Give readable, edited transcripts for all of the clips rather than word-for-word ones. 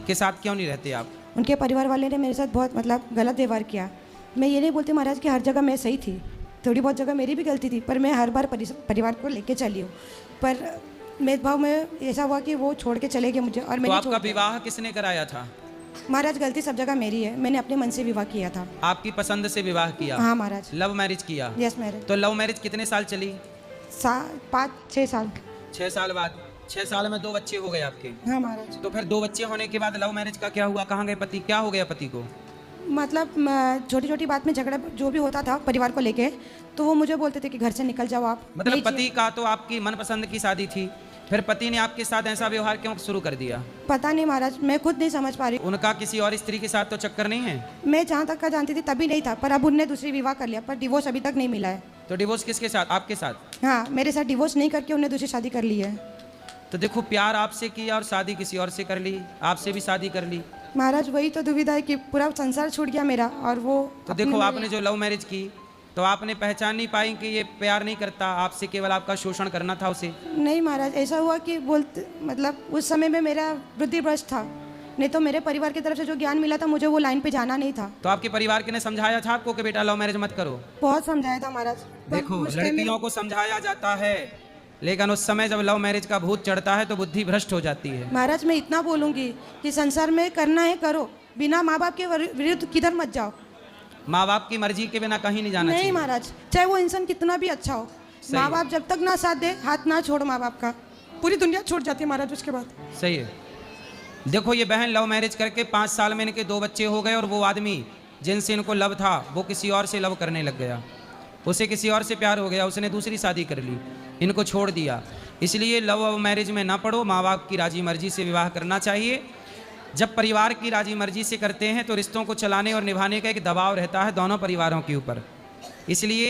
उनके साथ क्यों नहीं रहते आप? उनके परिवार वाले ने मेरे साथ बहुत मतलब गलत व्यवहार किया। मैं ये नहीं बोलती महाराज कि हर जगह मैं सही थी, थोड़ी बहुत जगह मेरी भी गलती थी, पर मैं हर बार परिवार को लेके चली हूँ। पर भेदभाव में ऐसा हुआ कि वो छोड़ के चले गए मुझे और तो मैंने आपका विवाह किसने कराया था? महाराज गलती सब जगह मेरी है, मैंने अपने मन से विवाह किया था। आपकी पसंद से विवाह किया? हाँ महाराज। लव मैरिज किया? Yes marriage. तो लव मैरिज कितने साल चली? 5-6 साल। 6 साल बाद 6 साल में 2 बच्चे हो गए आपके? हाँ महाराज। तो फिर 2 बच्चे होने के बाद लव मैरिज का क्या हुआ? कहाँ गए पति? क्या हो गया पति को? मतलब छोटी छोटी बात में झगड़ा जो भी होता था परिवार को लेके, तो वो मुझे बोलते थे कि घर से निकल जाओ आप। मतलब पति का तो आपकी मनपसंद की शादी थी, फिर पति ने आपके साथ ऐसा व्यवहार क्यों शुरू कर दिया? पता नहीं महाराज, मैं खुद नहीं समझ पा रही। उनका किसी और स्त्री के साथ तो चक्कर नहीं है? मैं जहाँ तक का जानती थी तभी नहीं था, पर अब उनने दूसरी विवाह कर लिया, पर डिवोर्स अभी तक नहीं मिला है। तो डिवोर्स किसके साथ? आपके साथ? हाँ, मेरे साथ डिवोर्स नहीं करके उन्हें दूसरी शादी कर ली है। तो देखो, प्यार आपसे किया और शादी किसी और से कर ली, आपसे भी शादी कर ली। महाराज वही तो दुविधा है कि पूरा संसार छूट गया मेरा और वो। तो देखो, आपने जो लव मैरिज की तो आपने पहचान नहीं पाई कि ये प्यार नहीं करता, आपसे केवल आपका शोषण करना था उसे? नहीं महाराज, ऐसा हुआ कि बोलते मतलब उस समय में मेरा बुद्धि भ्रष्ट था, नहीं तो मेरे परिवार की तरफ से जो ज्ञान मिला था मुझे वो लाइन पे जाना नहीं था। तो आपके परिवार के ने समझाया था आपको कि बेटा लव मैरिज मत करो? बहुत समझाया था महाराज। देखो, लड़कियों को समझाया जाता है, लेकिन उस समय जब लव मैरिज का भूत चढ़ता है तो बुद्धि भ्रष्ट हो जाती है। महाराज मैं इतना बोलूंगी कि संसार में करना है करो, बिना माँ बाप के विरुद्ध किधर मत जाओ। माँ बाप की मर्जी के बिना कहीं नहीं जाना चाहिए। नहीं महाराज, चाहे वो इंसान कितना भी अच्छा हो, माँ बाप जब तक ना साथ दे, हाथ ना छोड़ माँ बाप का, पूरी दुनिया छोड़ जाती है महाराज उसके बाद। सही है। देखो, ये बहन लव मैरिज करके 5 साल में इनके 2 बच्चे हो गए और वो आदमी जिनसे इनको लव था वो किसी और से लव करने लग गया, उसे किसी और से प्यार हो गया, उसने दूसरी शादी कर ली, इनको छोड़ दिया। इसलिए लव मैरिज में ना पड़ो, माँ बाप की राजी मर्जी से विवाह करना चाहिए। जब परिवार की राजी मर्जी से करते हैं तो रिश्तों को चलाने और निभाने का एक दबाव रहता है दोनों परिवारों के ऊपर, इसलिए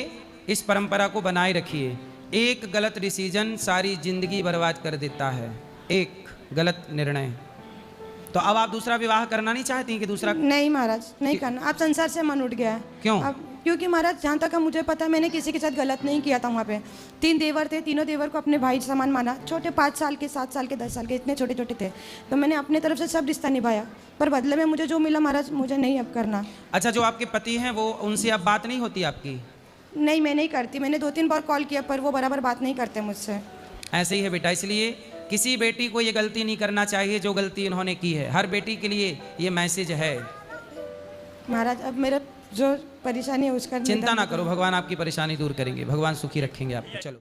इस परंपरा को बनाए रखिए। एक गलत डिसीजन सारी जिंदगी बर्बाद कर देता है, एक गलत निर्णय। तो अब आप दूसरा विवाह करना नहीं चाहती कि दूसरा? नहीं महाराज, नहीं करना। अब संसार से मन उठ गया है। क्यों? अब क्योंकि महाराज जहाँ तक मुझे पता है मैंने किसी के साथ गलत नहीं किया था। वहाँ पे 3 देवर थे, तीनों देवर को अपने भाई समान माना, छोटे 5 साल के, 7 साल के, 10 साल के, इतने छोटे छोटे थे। तो मैंने अपने तरफ से सब रिश्ता निभाया, पर बदले में मुझे जो मिला महाराज मुझे नहीं अब करना। अच्छा, जो आपके पति हैं वो, उनसे अब बात नहीं होती आपकी? नहीं, मैं नहीं करती। मैंने 2-3 बार कॉल किया पर वो बराबर बात नहीं करते मुझसे। ऐसे ही है बेटा, इसलिए किसी बेटी को ये गलती नहीं करना चाहिए जो गलती इन्होंने की है। हर बेटी के लिए ये मैसेज है। महाराज अब मेरा जो परेशानी है उसका चिंता ना करो, भगवान आपकी परेशानी दूर करेंगे, भगवान सुखी रखेंगे आपको। चलो।